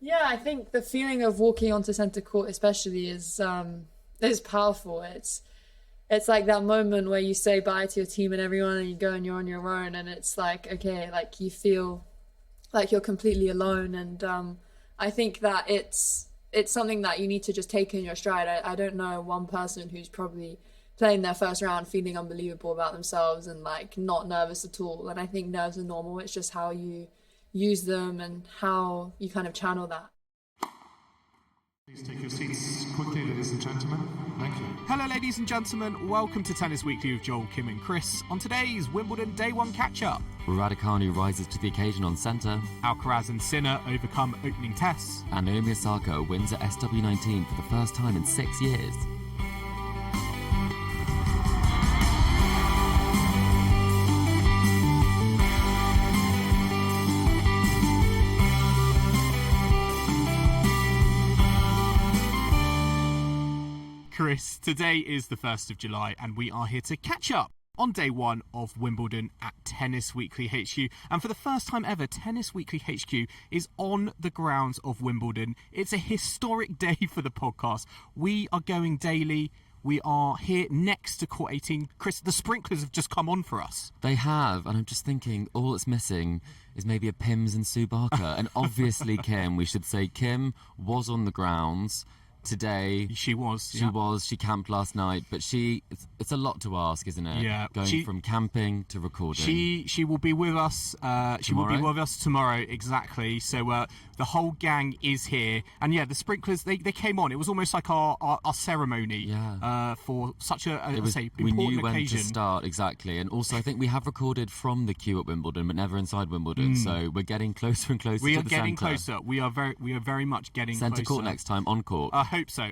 Yeah, I think the feeling of walking onto centre court especially is powerful. It's like that moment where you say bye to your team and everyone and you go and you're on your own, and it's like, okay, like you feel like you're completely alone. And I think that it's something that you need to just take in your stride. I don't know one person who's probably playing their first round feeling unbelievable about themselves and like not nervous at all. And I think nerves are normal. It's just how you use them and how you kind of channel that. Please take your seats quickly, ladies and gentlemen. Thank you. Hello, ladies and gentlemen. Welcome to Tennis Weekly with Joel, Kim and Chris. On today's Wimbledon Day 1 catch-up, Raducanu rises to the occasion on centre. Alcaraz and Sinner overcome opening tests. And Naomi Osaka wins at SW19 for the first time in 6 years. Chris, today is the 1st of July and we are here to catch up on day 1 of Wimbledon at Tennis Weekly HQ. And for the first time ever, Tennis Weekly HQ is on the grounds of Wimbledon. It's a historic day for the podcast. We are going daily. We are here next to Court 18. Chris, the sprinklers have just come on for us. They have, and I'm just thinking all it's missing is maybe a Pims and Sue Barker. And obviously Kim, we should say Kim was on the grounds today. She was. She camped last night, but it's a lot to ask, isn't it? Yeah. Going from camping to recording. She will be with us. She will be with us tomorrow, exactly. So the whole gang is here, and yeah, the sprinklers they came on. It was almost like our ceremony. Yeah. For such a important we knew when occasion. to start, exactly. And also, I think we have recorded from the queue at Wimbledon, but never inside Wimbledon. So we're getting closer and closer to the centre. We are getting closer. We are very much getting closer. Centre court next time, on court. I hope so.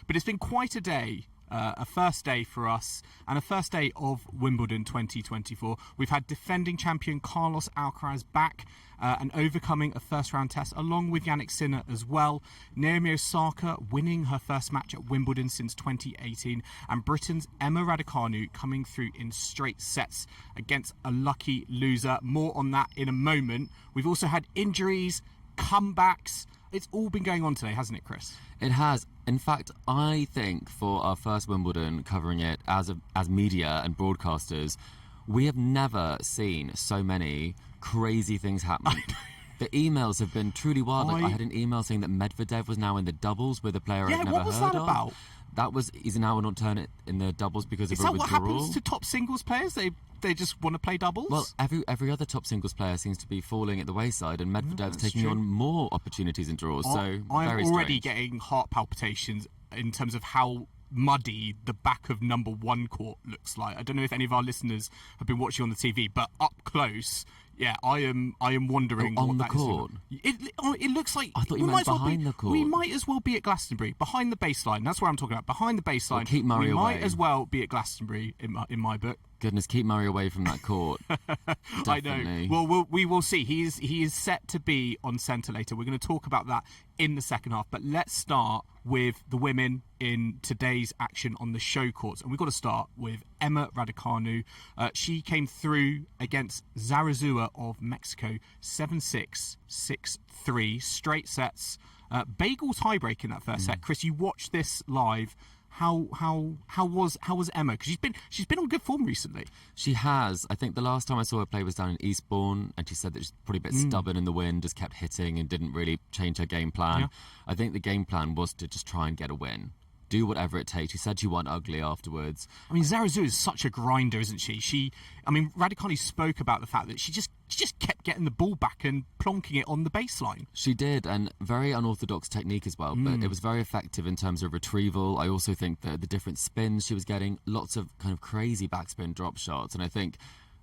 But it's been quite a day. A first day for us and a first day of Wimbledon 2024. We've had defending champion Carlos Alcaraz back and overcoming a first round test along with Jannik Sinner as well. Naomi Osaka winning her first match at Wimbledon since 2018, and Britain's Emma Raducanu coming through in straight sets against a lucky loser. More on that in a moment. We've also had injuries, comebacks. It's all been going on today, hasn't it, Chris? It has. In fact, I think for our first Wimbledon covering it as media and broadcasters, we have never seen so many crazy things happening. The emails have been truly wild. I had an email saying that Medvedev was now in the doubles with a player I've never heard of. Yeah, what was that about? He's now an alternate in the doubles because of a withdrawal. Is that what happens to top singles players? They just want to play doubles? Well, every other top singles player seems to be falling at the wayside, and Medvedev's taking on more opportunities and draws. I'm already getting heart palpitations in terms of how muddy the back of number 1 court looks like. I don't know if any of our listeners have been watching on the TV, but up close, yeah, I am wondering on what the that court. It looks like I thought you meant behind the court. We might as well be at Glastonbury, behind the baseline. That's what I'm talking about. Behind the baseline. Well, keep Murray away. Might as well be at Glastonbury in my book. Goodness, keep Murray away from that court. I know. Well, we will see. He is set to be on centre later. We're going to talk about that in the second half. But let's start with the women in today's action on the show courts. And we've got to start with Emma Raducanu. She came through against Zarazua of Mexico 7-6, 6-3, straight sets. Bagel tiebreak in that first set. Chris, you watched this live. How was Emma? Because she's been on good form recently. She has. I think the last time I saw her play was down in Eastbourne, and she said that she's probably a bit stubborn in the wind, just kept hitting and didn't really change her game plan. Yeah. I think the game plan was to just try and get a win. Do whatever it takes. She said she won ugly afterwards. I mean, Zarazua is such a grinder, isn't she? Raducanu spoke about the fact that she just kept getting the ball back and plonking it on the baseline. She did, and very unorthodox technique as well, but it was very effective in terms of retrieval. I also think that the different spins she was getting, lots of kind of crazy backspin drop shots, and I think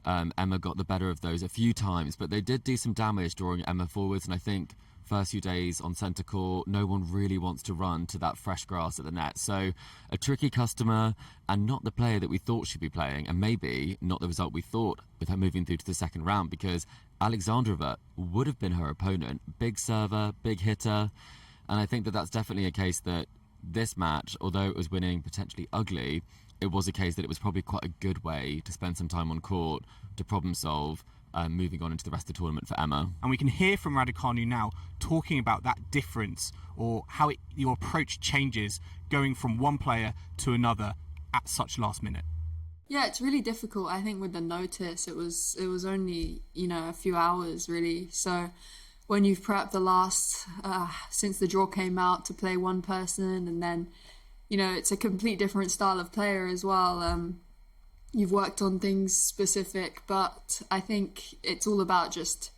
Emma got the better of those a few times, but they did do some damage drawing Emma forwards, and I think first few days on centre court, no one really wants to run to that fresh grass at the net. So a tricky customer and not the player that we thought she'd be playing, and maybe not the result we thought with her moving through to the second round, because Alexandrova would have been her opponent. Big server, big hitter. And I think that that's definitely a case that this match, although it was winning potentially ugly, it was a case that it was probably quite a good way to spend some time on court, to problem solve, moving on into the rest of the tournament for Emma. And we can hear from Raducanu now talking about that difference, or how your approach changes going from one player to another at such last minute. Yeah, it's really difficult. I think with the notice, it was only, a few hours really. So when you've prepped the last, since the draw came out, to play one person, and then, it's a complete different style of player as well. You've worked on things specific, but I think it's all about just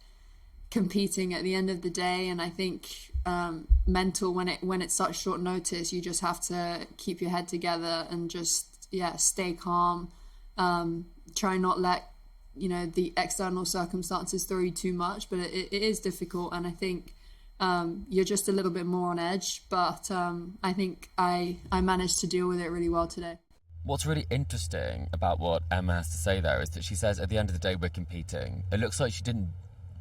competing at the end of the day. And I think mental, when it's such short notice, you just have to keep your head together and just stay calm. Try not let the external circumstances throw you too much, but it is difficult, and I think you're just a little bit more on edge, but I think I managed to deal with it really well today. What's really interesting about what Emma has to say there is that she says at the end of the day we're competing. It looks like she didn't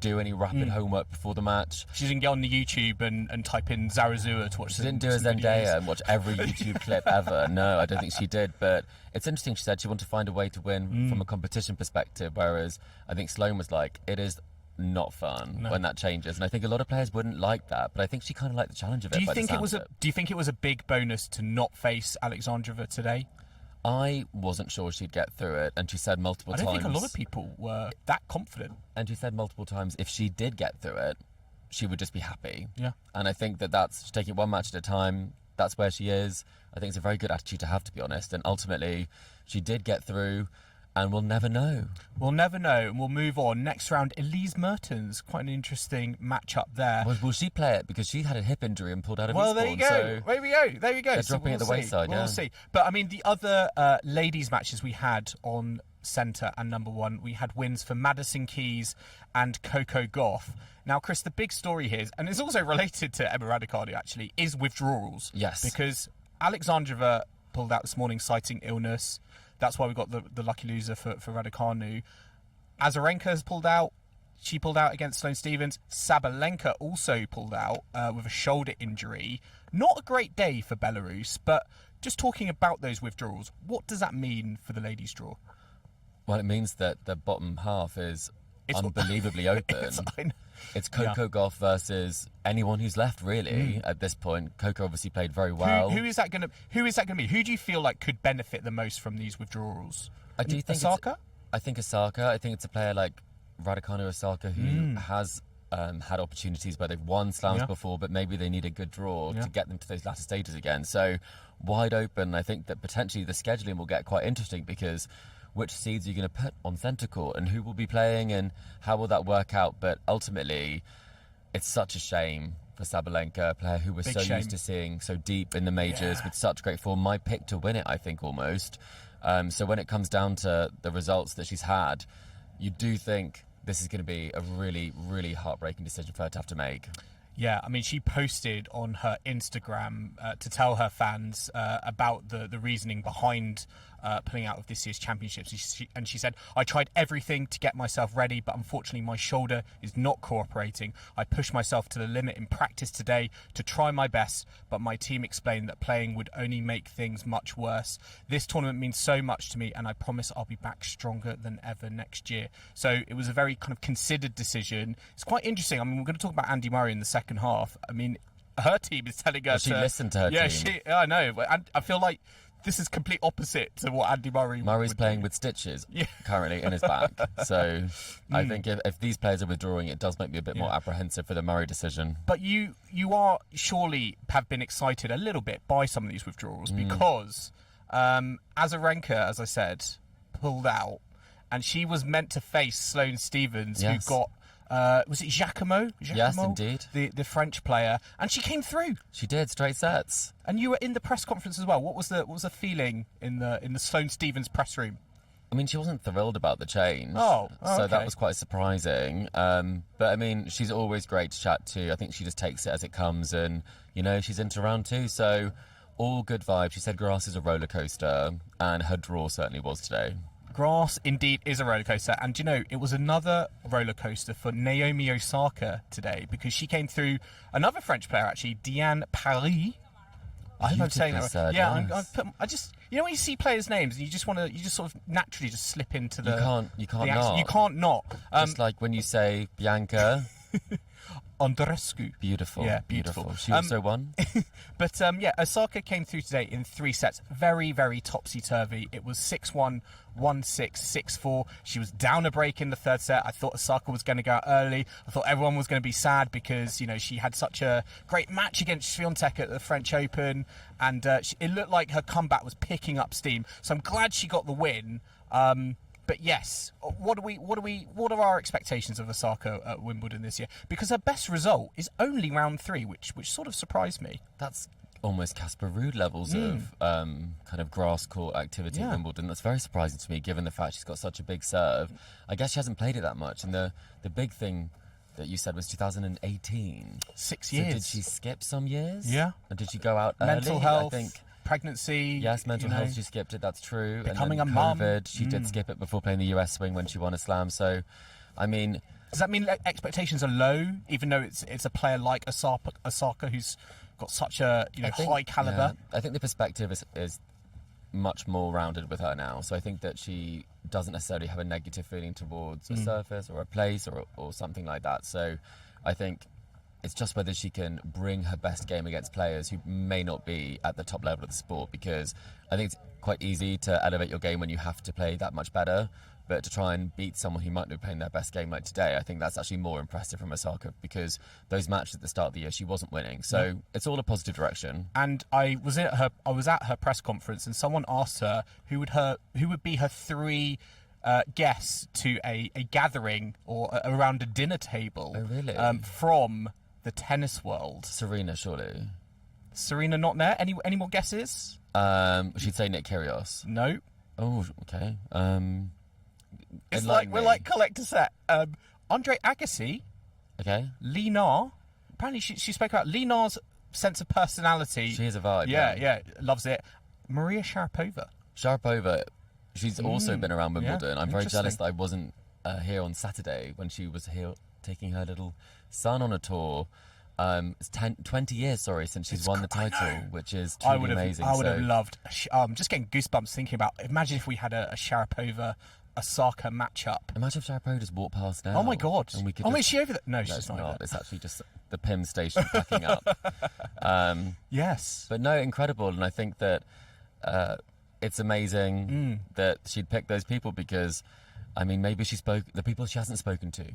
do any rapid homework before the match. She didn't get on the YouTube and type in Zarazua to watch. She didn't do a Zendaya and watch every YouTube clip ever. No, I don't think she did. But it's interesting, she said she wanted to find a way to win from a competition perspective, whereas I think Sloane was like, it is not fun when that changes. And I think a lot of players wouldn't like that, but I think she kind of liked the challenge of it. Do you think it was a big bonus to not face Alexandrova today? I wasn't sure she'd get through it, and she said multiple times... I don't think a lot of people were that confident. And she said multiple times if she did get through it, she would just be happy. Yeah. And I think she's taking it one match at a time. That's where she is. I think it's a very good attitude to have, to be honest. And ultimately, she did get through, and we'll never know. We'll never know, and we'll move on. Next round, Elise Mertens. Quite an interesting matchup there. Will she play it? Because she had a hip injury and pulled out of Well, there you go. So there we go. There we go. They're dropping at the wayside, We'll see. But, I mean, the other ladies' matches we had on centre and number one, we had wins for Madison Keys and Coco Gauff. Now, Chris, the big story here, and it's also related to Emma Raducanu, actually, is withdrawals. Yes. Because Alexandrova pulled out this morning citing illness. That's why we got the lucky loser for Raducanu. Azarenka has pulled out. She pulled out against Sloane Stephens. Sabalenka also pulled out with a shoulder injury. Not a great day for Belarus, but just talking about those withdrawals, what does that mean for the ladies' draw? Well, it means that the bottom half is unbelievably open. It's Coco Gauff versus anyone who's left, really, at this point. Coco obviously played very well. Who is that going to be? Who do you feel like could benefit the most from these withdrawals? I do think Osaka? I think Osaka. I think it's a player like Raducanu Osaka who has had opportunities where they've won slams before, but maybe they need a good draw to get them to those latter stages again. So wide open. I think that potentially the scheduling will get quite interesting, because which seeds are you going to put on centre court and who will be playing and how will that work out? But ultimately, it's such a shame for Sabalenka, a player who we're used to seeing so deep in the majors with such great form. My pick to win it, I think, almost. So when it comes down to the results that she's had, you do think this is going to be a really, really heartbreaking decision for her to have to make. Yeah, I mean, she posted on her Instagram to tell her fans about the reasoning behind pulling out of this year's championships. And she said, I tried everything to get myself ready, but unfortunately my shoulder is not cooperating. I pushed myself to the limit in practice today to try my best, but my team explained that playing would only make things much worse. This tournament means so much to me, and I promise I'll be back stronger than ever next year. So it was a very kind of considered decision. It's quite interesting. I mean, we're going to talk about Andy Murray in the second half. I mean, her team is telling her she listened to her team. I know. I feel like this is complete opposite to what Andy Murray's playing with stitches currently in his back. So I think if these players are withdrawing, it does make me a bit more apprehensive for the Murray decision. But you are surely have been excited a little bit by some of these withdrawals because Azarenka, as I said, pulled out, and she was meant to face Sloane Stephens, who got was it Giacomo? Yes, indeed. The French player, and she came through. She did, straight sets. And you were in the press conference as well. What was the feeling in the Sloane Stephens press room? I mean, she wasn't thrilled about the change. So that was quite surprising. But I mean, she's always great to chat to. I think she just takes it as it comes, and she's into round two, so all good vibes. She said grass is a roller coaster, and her draw certainly was today. Grass indeed is a roller coaster, and it was another roller coaster for Naomi Osaka today, because she came through another French player, actually, Diane Paris. I hope I'm saying that right. You know when you see players' names and you just sort of naturally just slip into the. You can't the not. accent. You can't not. Just like when you say Bianca. Andreescu. Beautiful. Yeah, beautiful. She also won. But Osaka came through today in 3 sets. Very, very topsy-turvy. It was 6-1, 1-6, 6-4. She was down a break in the 3rd set. I thought Osaka was going to go out early. I thought everyone was going to be sad because, she had such a great match against Swiatek at the French Open, and it looked like her comeback was picking up steam. So I'm glad she got the win. But yes, what are our expectations of Osaka at Wimbledon this year? Because her best result is only round 3, which sort of surprised me. That's almost Casper Ruud levels of kind of grass court activity at Wimbledon. That's very surprising to me, given the fact she's got such a big serve. I guess she hasn't played it that much, and the big thing that you said was 2018. 6 years. So did she skip some years? Yeah. Or did she go out Mental early? health. I think. Pregnancy. Yes, mental health, she skipped it, that's true. Becoming and then a mum. COVID, she did skip it before playing the US swing when she won a slam. So, I mean... Does that mean expectations are low, even though it's a player like Osaka who's got such a high caliber? Yeah, I think the perspective is much more rounded with her now. So I think that she doesn't necessarily have a negative feeling towards a surface or a place or something like that. So I think... it's just whether she can bring her best game against players who may not be at the top level of the sport, because I think it's quite easy to elevate your game when you have to play that much better, but to try and beat someone who might not be playing their best game like today, I think that's actually more impressive from Osaka, because those matches at the start of the year she wasn't winning. So it's all a positive direction. And I was at her press conference, and someone asked her who would be her 3 guests to a gathering or around a dinner table. Oh, really? From the tennis world. Serena, surely. Serena not there? Any more guesses? She'd say Nick Kyrgios. No. Oh, okay. It's like we're like collector set. Andre Agassi. Okay. Li Na. Apparently she spoke about Li Na's sense of personality. She has a vibe. Yeah, loves it. Maria Sharapova. She's also been around Wimbledon. Yeah, I'm very jealous that I wasn't here on Saturday when she was here taking her little son on a tour. It's 20 years, since she's won the title, which is truly amazing. I would have loved. Just getting goosebumps thinking about. Imagine if we had a Sharapova Osaka matchup. Imagine if Sharapova just walked past now. Oh my god! And we could is she over there? No, she's not. Over. It's actually just the PIM station packing up. Yes, but no, incredible, and I think that it's amazing that she'd pick those people, because, I mean, maybe she spoke the people she hasn't spoken to.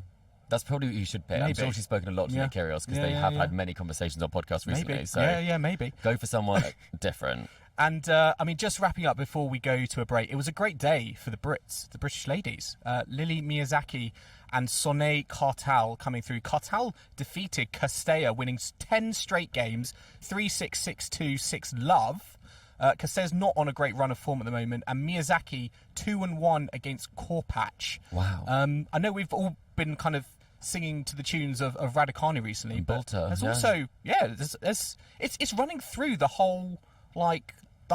That's probably who you should pick. I'm sure she's spoken a lot to Nick Kyrgios, because they have had many conversations on podcasts recently. Maybe. So maybe. Go for someone different. And, I mean, just wrapping up before we go to a break, it was a great day for the Brits, the British ladies. Lily Miyazaki and Sonay Kartal coming through. Kartal defeated Castella, winning 10 straight games, 3-6, 6-2, 6-love. Castella's not on a great run of form at the moment. And Miyazaki, 2-1 against Korpach. Wow. I know we've all been kind of singing to the tunes of Raducanu recently, and but Bolter, there's also it's running through the whole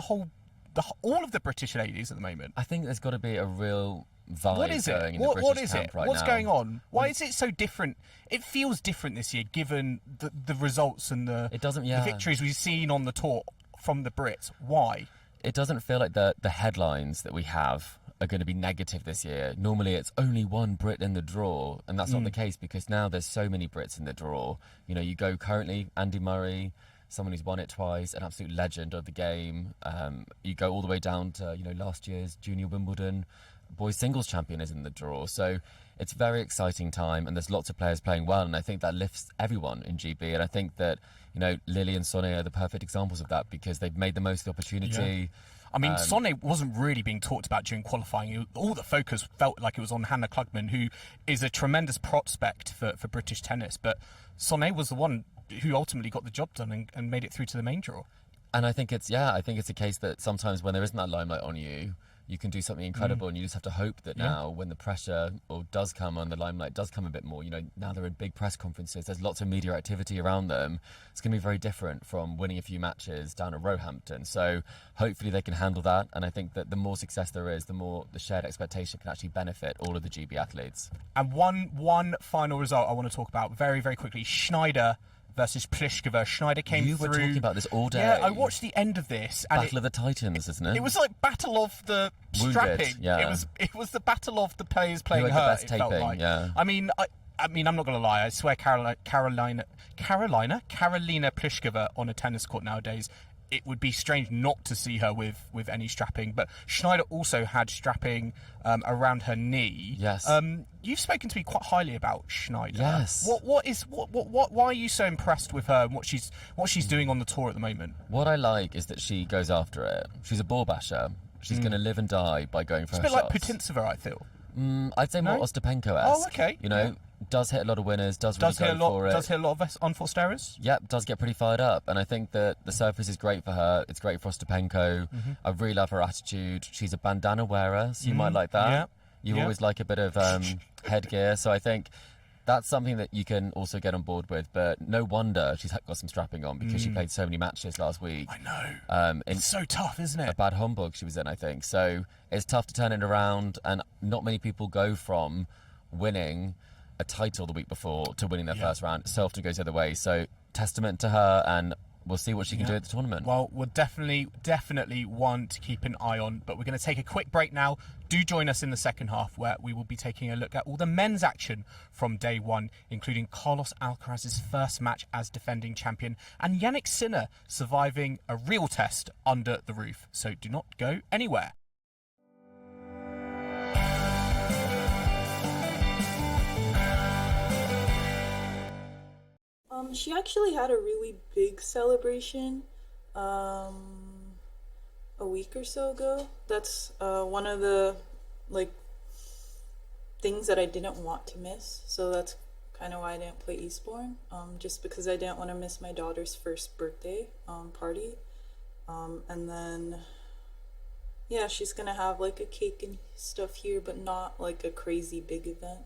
all of the British ladies at the moment. I think there's got to be a real vibe What is going it? in the British camp right What's now. going on? Why is it so different? It feels different this year, given the results and the victories we've seen on the tour from the Brits. Why? It doesn't feel like the headlines that we have are going to be negative this year. Normally it's only one Brit in the draw, and that's not the case, because now there's so many Brits in the draw. You go currently Andy Murray, someone who's won it twice, an absolute legend of the game. You go all the way down to last year's Junior Wimbledon boys singles champion is in the draw. So it's a very exciting time, and there's lots of players playing well, and I think that lifts everyone in GB. And I think that Lily and Sonay are the perfect examples of that, because they've made the most of the opportunity. Yeah. I mean, Sonay wasn't really being talked about during qualifying. All the focus felt like it was on Hannah Klugman, who is a tremendous prospect for British tennis. But Sonay was the one who ultimately got the job done and made it through to the main draw. And I think it's a case that sometimes when there isn't that limelight on you, you can do something incredible, and you just have to hope that now, when the pressure does come and the limelight does come a bit more, now they're in big press conferences, there's lots of media activity around them. It's going to be very different from winning a few matches down at Roehampton. So hopefully they can handle that, and I think that the more success there is, the more the shared expectation can actually benefit all of the GB athletes. And one final result I want to talk about very, very quickly. Schneider versus Pliskova. Schneider came through. You were talking about this all day. Yeah, I watched the end of this. And Battle of the Titans, isn't it? It was like battle of the strapping. Yeah. It was the battle of the players playing Who her. had the best it felt taping, like. yeah. I mean, I'm not going to lie. I swear Carolina Pliskova on a tennis court nowadays, it would be strange not to see her with any strapping. But Schneider also had strapping around her knee. Yes. You've spoken to me quite highly about Schneider. Yes. Why are you so impressed with her and what she's doing on the tour at the moment? What I like is that she goes after it. She's a ball basher. She's going to live and die by going for It's a her bit shots. like Putintseva, I feel. I'd say more Ostapenko-esque. Oh, okay. You know, does hit a lot of winners, does really go for it. Does hit a lot of unforced errors. Yep, does get pretty fired up. And I think that the surface is great for her. It's great for Ostapenko. I really love her attitude. She's a bandana wearer, so you might like that. Yeah. You always like a bit of headgear. So I think that's something that you can also get on board with. But no wonder she's got some strapping on because she played so many matches last week. I know. It's so tough, isn't it? A bad Homburg she was in, I think. So it's tough to turn it around, and not many people go from winning a title the week before to winning their first round. So often goes the other way. So testament to her, and we'll see what she can do at the tournament. Well, we'll definitely one to keep an eye on. But we're going to take a quick break now. Do join us in the second half, where we will be taking a look at all the men's action from day one, including Carlos Alcaraz's first match as defending champion and Jannik Sinner surviving a real test under the roof. So do not go anywhere. She actually had a really big celebration a week or so ago. That's one of the things that I didn't want to miss. So that's kind of why I didn't play Eastbourne, just because I didn't want to miss my daughter's first birthday party. And then, yeah, she's gonna have like a cake and stuff here, but not like a crazy big event.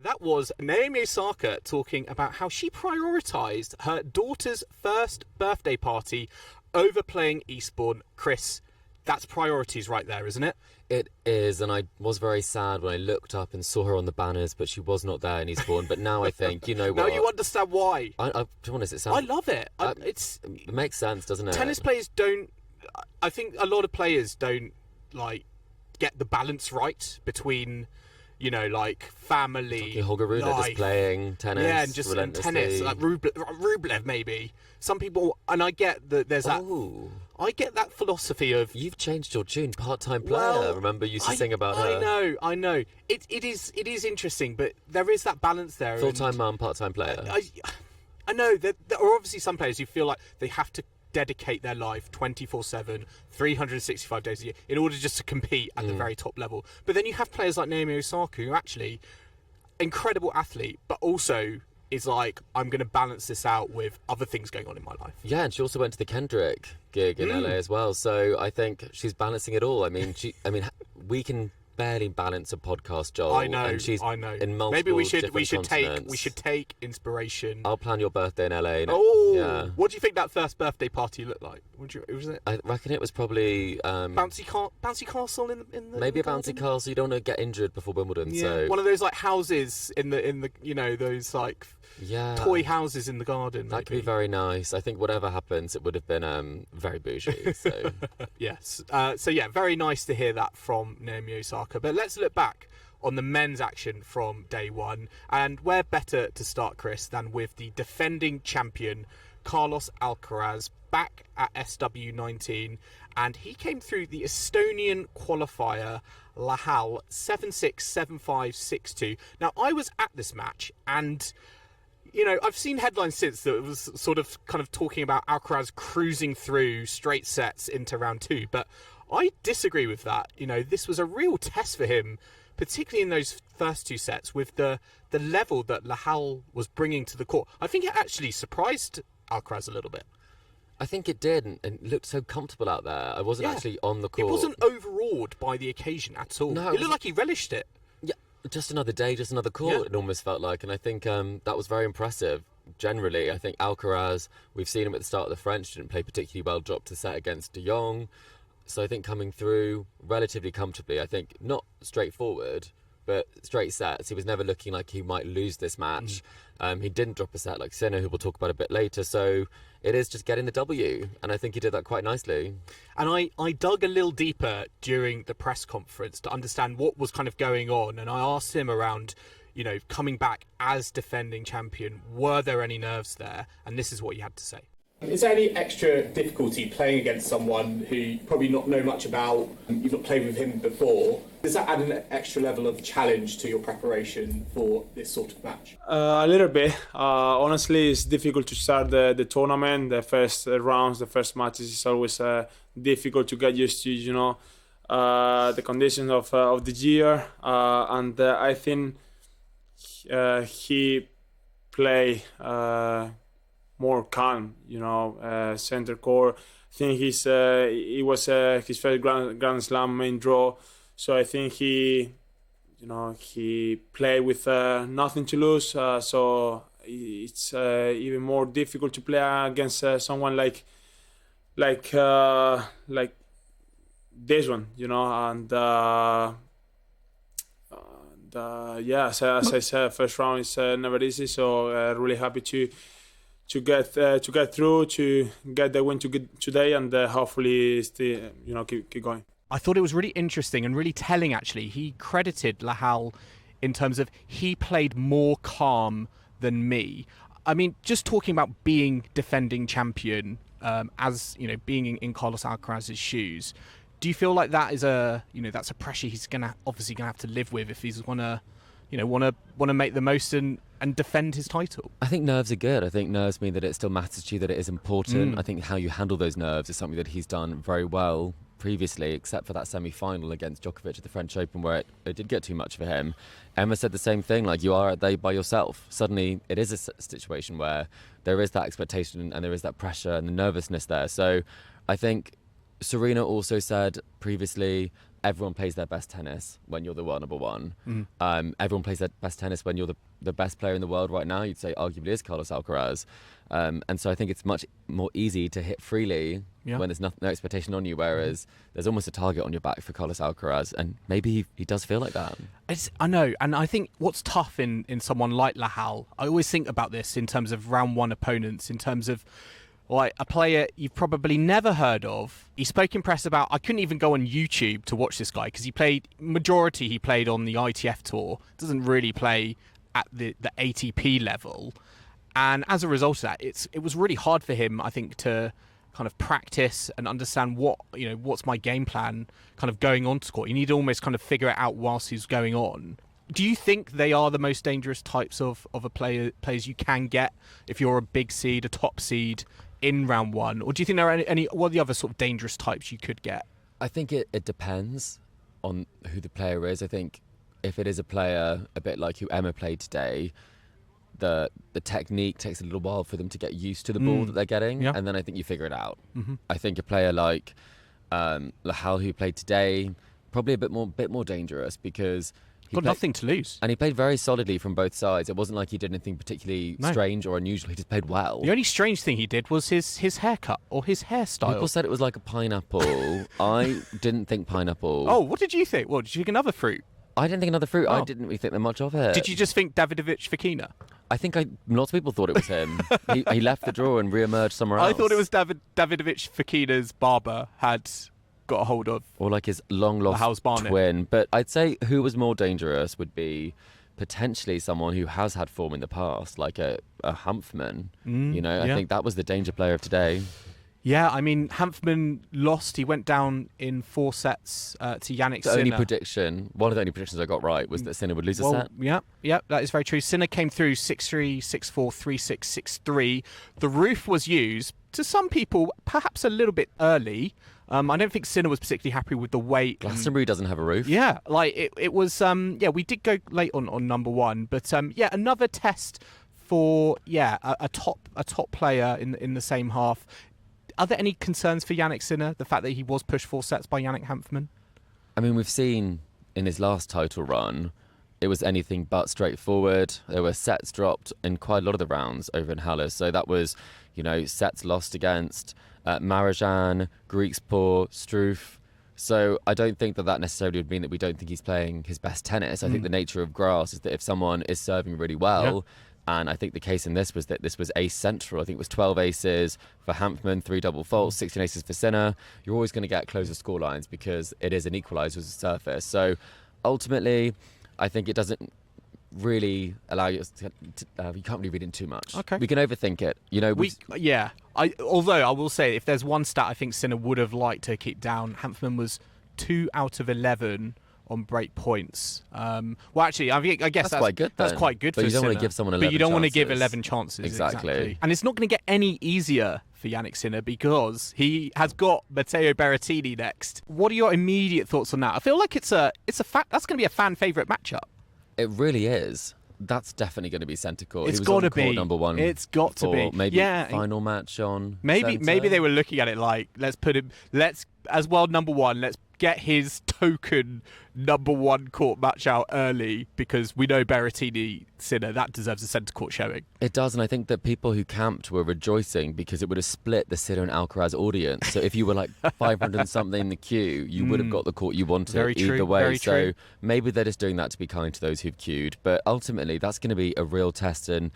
That was Naomi Osaka talking about how she prioritised her daughter's first birthday party over playing Eastbourne. Chris, that's priorities right there, isn't it? It is, and I was very sad when I looked up and saw her on the banners, but she was not there in Eastbourne. But now I think, you know what? Now you understand why. To be honest, it sounds... I love it. It makes sense, doesn't it? Tennis players don't... I think a lot of players don't, get the balance right between... family, Holger Rune just playing tennis. Yeah, and just tennis, like Rublev maybe. Some people, and I get that there's that. I get that philosophy of you've changed your tune, part-time player. Remember, you used to sing about her. I know. It is interesting, but there is that balance there. Full-time mum, part-time player. I know that there are obviously some players who feel like they have to dedicate their life 24/7, 365 days a year in order just to compete at the very top level. But then you have players like Naomi Osaka, who actually incredible athlete, but also is like, I'm going to balance this out with other things going on in my life. Yeah, and she also went to the Kendrick gig in LA as well. So I think she's balancing it all. I mean, we can barely balance a podcast, Joel. I know. And she's I know. In multiple Maybe we should continents. take inspiration. I'll plan your birthday in LA. Yeah. What do you think that first birthday party looked like? Was it? I reckon it was probably bouncy castle in the maybe a bouncy castle. You don't want to get injured before Wimbledon. Yeah. So one of those houses in the those toy houses in the garden. That could be very nice. I think whatever happens, it would have been very bougie. So yes. Very nice to hear that from Naomi Osaka. But let's look back on the men's action from day one. And where better to start, Chris, than with the defending champion, Carlos Alcaraz, back at SW19. And he came through the Estonian qualifier, Lahal, 7-6, 7-5, 6-2. Now, I was at this match, and... I've seen headlines since that it was sort of kind of talking about Alcaraz cruising through straight sets into round two, but I disagree with that. This was a real test for him, particularly in those first two sets, with the level that Lahal was bringing to the court. I think it actually surprised Alcaraz a little bit. I think it did, and looked so comfortable out there. I wasn't actually on the court. It wasn't overawed by the occasion at all. No, it looked like he relished it. Just another day, just another court, it almost felt like. And I think that was very impressive. Generally, I think Alcaraz, we've seen him at the start of the French, didn't play particularly well, dropped a set against de Jong. So I think coming through relatively comfortably, I think not straightforward, but straight sets. He was never looking like he might lose this match. He didn't drop a set like Sinner, who we'll talk about a bit later. So it is just getting the W, and I think he did that quite nicely. And I dug a little deeper during the press conference to understand what was kind of going on, and I asked him around, coming back as defending champion, were there any nerves there? And this is what he had to say. Is there any extra difficulty playing against someone who you probably not know much about, you've not played with him before? Does that add an extra level of challenge to your preparation for this sort of match? A little bit. Honestly, it's difficult to start the tournament. The first rounds, the first matches is always difficult to get used to, the conditions of the year. And I think he play more calm, center court. I think it was his first Grand Slam main draw, so I think he played with nothing to lose. So it's even more difficult to play against someone like this one, and as I said, first round is never easy. So really happy to get through, to get the win today, and hopefully still, keep going. I thought it was really interesting and really telling, actually. He credited Lehal in terms of he played more calm than me. I mean, just talking about being defending champion, as being in Carlos Alcaraz's shoes, do you feel like that is that's a pressure he's obviously gonna have to live with if he's want to make the most and defend his title? I think nerves are good. I think nerves mean that it still matters to you, that it is important. I think how you handle those nerves is something that he's done very well previously, except for that semi-final against Djokovic at the French Open, where it did get too much for him. Emma said the same thing, like, you are there by yourself. Suddenly it is a situation where there is that expectation and there is that pressure and the nervousness there. So I think Serena also said previously, everyone plays their best tennis when you're the world number one. Everyone plays their best tennis when you're the best player in the world right now. You'd say arguably is Carlos Alcaraz. And so I think it's much more easy to hit freely when there's no expectation on you, whereas there's almost a target on your back for Carlos Alcaraz, and maybe he does feel like that. I know, and I think what's tough in someone like Lehal, I always think about this in terms of round one opponents, in terms of like a player you've probably never heard of. He spoke in press about, I couldn't even go on YouTube to watch this guy because he played on the ITF tour, doesn't really play at the ATP level. And as a result of that, it was really hard for him, I think, to kind of practice and understand what's my game plan kind of going on to court. You need to almost kind of figure it out whilst he's going on. Do you think they are the most dangerous types of players you can get if you're a big seed, a top seed in round one? Or do you think there are what are the other sort of dangerous types you could get? I think it depends on who the player is. I think if it is a player a bit like who Emma played today, the technique takes a little while for them to get used to the ball that they're getting, and then I think you figure it out. I think a player like Lehal, who played today, probably a bit more dangerous because he got nothing to lose, and he played very solidly from both sides. It wasn't like he did anything particularly strange or unusual. He just played well. The only strange thing he did was his haircut or his hairstyle. People said it was like a pineapple. I didn't think pineapple. Oh, what did you think? What, did you think another fruit? I didn't think another fruit. Oh. I didn't really think that much of it. Did you just think Davidovich Fokina? I think lots of people thought it was him. he left the drawer and re-emerged somewhere else. I thought it was Davidovich Fokina's barber had got a hold of. Or like his long-lost twin. But I'd say who was more dangerous would be potentially someone who has had form in the past, like a Hanfmann. I think that was the danger player of today. Yeah, I mean, Hanfmann lost. He went down in 4 sets to Jannik Sinner. One of the only predictions I got right was that Sinner would lose a set. Yeah, that is very true. Sinner came through 6-3, 6-4, 3-6, 6-3. The roof was used, to some people, perhaps a little bit early. I don't think Sinner was particularly happy with the weight. Glastonbury doesn't have a roof. Yeah, like it was, we did go late on number one. But another test for, a top player in the same half. Are there any concerns for Jannik Sinner, the fact that he was pushed 4 sets by Yannick Hanfmann? I mean, we've seen in his last title run, it was anything but straightforward. There were sets dropped in quite a lot of the rounds over in Halle. So that was, sets lost against Marijan, Griekspoor, Struff. So I don't think that necessarily would mean that we don't think he's playing his best tennis. I think the nature of grass is that if someone is serving really well, and I think the case in this was that this was ace central. I think it was 12 aces for Hanfmann, 3 double faults, 16 aces for Sinner. You're always going to get closer score lines because it is an equaliser as a surface. So ultimately, I think it doesn't really allow you to, you can't really read in too much. Okay. We can overthink it. You know, although I will say, if there's one stat I think Sinner would have liked to keep down, Hanfmann was 2 out of 11 on break points. Well, actually, I guess that's quite good. That's quite good. But for you don't Sinner. want to give someone 11 But you don't want to give chances. 11 chances. Exactly. And it's not going to get any easier for Jannik Sinner because he has got Matteo Berrettini next. What are your immediate thoughts on that? I feel like that's going to be a fan favourite matchup. It really is. That's definitely going to be centre court. It's got to be number 1. It's got to be. Maybe final match on. Maybe centre. they were looking at it like, as world number 1, let's get his token number 1 court match out early because we know Berrettini Sinner, that deserves a centre court showing. It does, and I think that people who camped were rejoicing because it would have split the Sinner and Alcaraz audience. So if you were like 500 and something in the queue, you would have got the court you wanted either way. Very so true. maybe they're just doing that to be kind to those who've queued. But ultimately, that's going to be a real test. And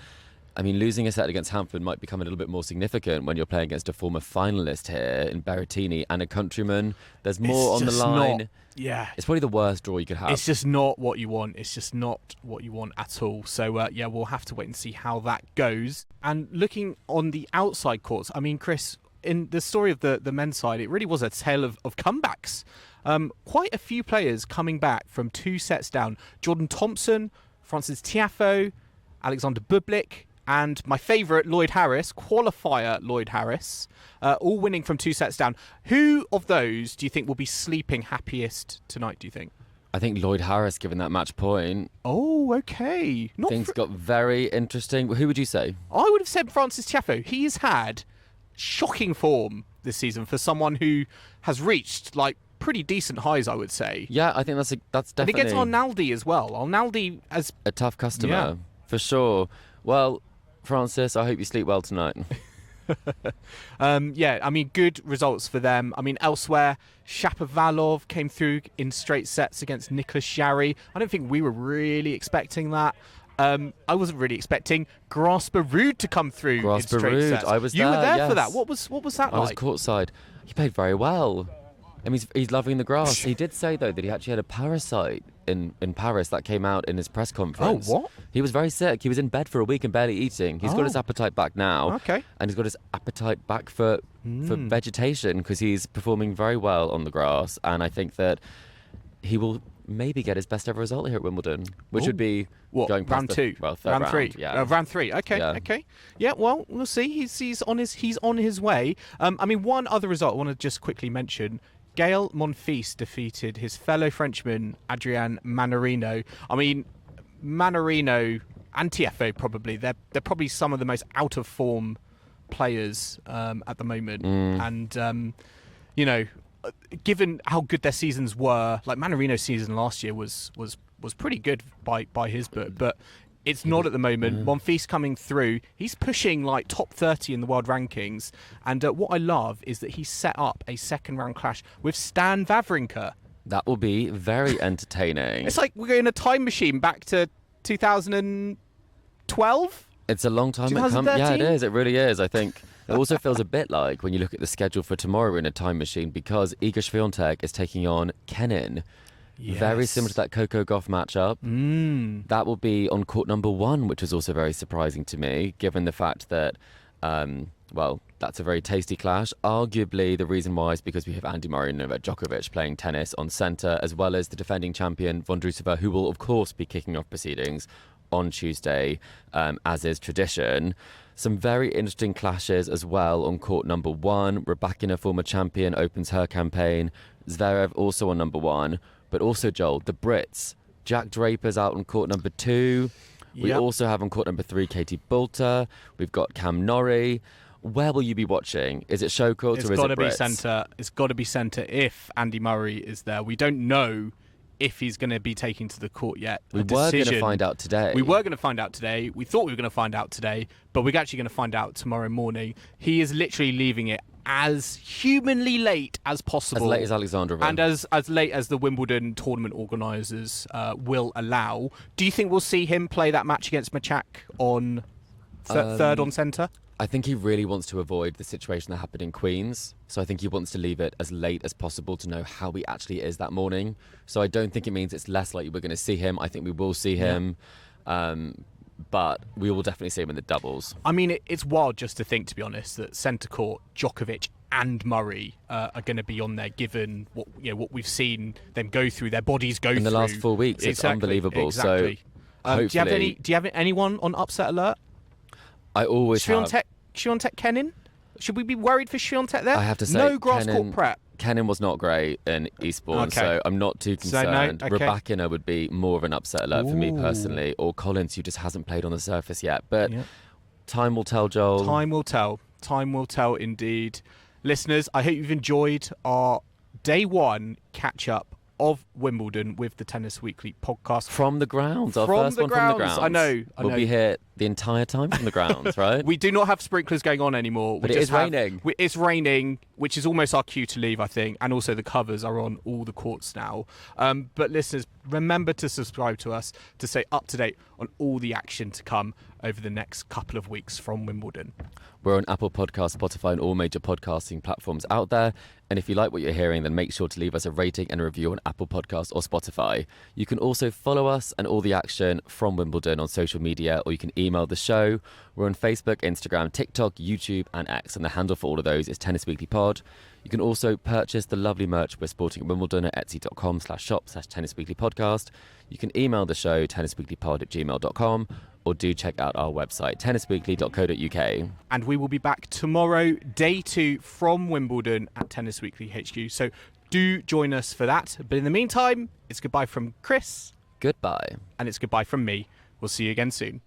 I mean, losing a set against Hanfmann might become a little bit more significant when you're playing against a former finalist here in Berrettini and a countryman. There's more on the line. It's probably the worst draw you could have. It's just not what you want. It's just not what you want at all. So, we'll have to wait and see how that goes. And looking on the outside courts, I mean, Chris, in the story of the men's side, it really was a tale of comebacks. Quite a few players coming back from 2 sets down. Jordan Thompson, Francis Tiafoe, Alexander Bublik, and my favourite, Lloyd Harris, qualifier Lloyd Harris, all winning from 2 sets down. Who of those do you think will be sleeping happiest tonight, do you think? I think Lloyd Harris, given that match point. Oh, okay. Things got very interesting. Who would you say? I would have said Francis Tiafoe. He's had shocking form this season for someone who has reached, like, pretty decent highs, I would say. Yeah, I think that's definitely... And against Arnaldi as well. Arnaldi as... a tough customer, for sure. Well, Francis, I hope you sleep well tonight. I mean, good results for them. I mean, elsewhere, Shapovalov came through in straight sets against Nicolas Jarry. I don't think we were really expecting that. I wasn't really expecting Grasper Ruud to come through in straight sets. I was you there, were there yes. for that. What was that like? I was courtside. He played very well. I mean, he's loving the grass. He did say, though, that he actually had a parasite in Paris that came out in his press conference. Oh, what? He was very sick. He was in bed for a week and barely eating. He's got his appetite back now. Okay. And he's got his appetite back for vegetation because he's performing very well on the grass. And I think that he will maybe get his best ever result here at Wimbledon, which would be going past round 2, third round 3, yeah. round 3. Okay, okay. Yeah, well, we'll see. He's on his way. I mean, one other result I want to just quickly mention. Gael Monfils defeated his fellow Frenchman Adrien Manarino. I mean, Manarino and Tiafoe probably they're probably some of the most out of form players at the moment, and you know, given how good their seasons were, like Manarino's season last year was pretty good by his book, but it's not at the moment. Monfils coming through, he's pushing like top 30 in the world rankings, and what I love is that he set up a second round clash with Stan Wawrinka. That will be very entertaining. It's like we're in a time machine back to 2012. It's a long time it comes. Yeah, it is. It really is. I think it also feels a bit like when you look at the schedule for tomorrow in a time machine, because Iga Swiatek is taking on Kenin. Yes. Very similar to that Coco Gauff matchup. That will be on court number 1, which was also very surprising to me, given the fact that, well, that's a very tasty clash. Arguably, the reason why is because we have Andy Murray and Novak Djokovic playing tennis on centre, as well as the defending champion Vondrousova, who will, of course, be kicking off proceedings on Tuesday, as is tradition. Some very interesting clashes as well on court number 1. Rybakina, former champion, opens her campaign. Zverev also on number 1. But also, Joel, the Brits. Jack Draper's out on court number 2. We also have on court number 3 Katie Boulter. We've got Cam Norrie. Where will you be watching? Is it show court or is it Brits? It's got to be centre if Andy Murray is there. We don't know if he's going to be taken to the court yet. We were going to find out today. We were going to find out today. We thought we were going to find out today, but we're actually going to find out tomorrow morning. He is literally leaving it as humanly late as possible. As late as Alexandrova. And as late as the Wimbledon tournament organisers will allow. Do you think we'll see him play that match against Machak on third on centre? I think he really wants to avoid the situation that happened in Queens. So I think he wants to leave it as late as possible to know how he actually is that morning. So I don't think it means it's less likely we're going to see him. I think we will see him. But we will definitely see him in the doubles. I mean, it's wild just to think, to be honest, that centre court, Djokovic and Murray are going to be on there, given what we've seen them go through, their bodies go through. In the last 4 weeks, it's unbelievable. Exactly. So hopefully... Do you have anyone on upset alert? I always have. Swiatek Kenin? Should we be worried for Swiatek there? I have to say, no grass court prep. Kenin was not great in Eastbourne, so I'm not too concerned. Raducanu would be more of an upset alert for me personally, or Collins, who just hasn't played on the surface yet. But time will tell, Joel. Time will tell. Time will tell indeed. Listeners, I hope you've enjoyed our day one catch-up of Wimbledon with the Tennis Weekly podcast. From the grounds, our first one from the grounds. I know. We'll be here the entire time from the grounds, right? We do not have sprinklers going on anymore. But it is raining. It's raining, which is almost our cue to leave, I think. And also the covers are on all the courts now. But listeners, remember to subscribe to us to stay up to date on all the action to come over the next couple of weeks from Wimbledon. We're on Apple Podcasts, Spotify and all major podcasting platforms out there. And if you like what you're hearing, then make sure to leave us a rating and a review on Apple Podcasts or Spotify. You can also follow us and all the action from Wimbledon on social media, or you can email the show. We're on Facebook, Instagram, TikTok, YouTube and X, and the handle for all of those is Tennis Weekly Pod. You can also purchase the lovely merch we're sporting at Wimbledon at etsy.com/shop/Tennis Weekly Podcast. You can email the show tennisweeklypod@gmail.com, or do check out our website tennisweekly.co.uk. And we will be back tomorrow, day 2 from Wimbledon at Tennis Weekly HQ. So do join us for that. But in the meantime, it's goodbye from Chris. Goodbye. And it's goodbye from me. We'll see you again soon.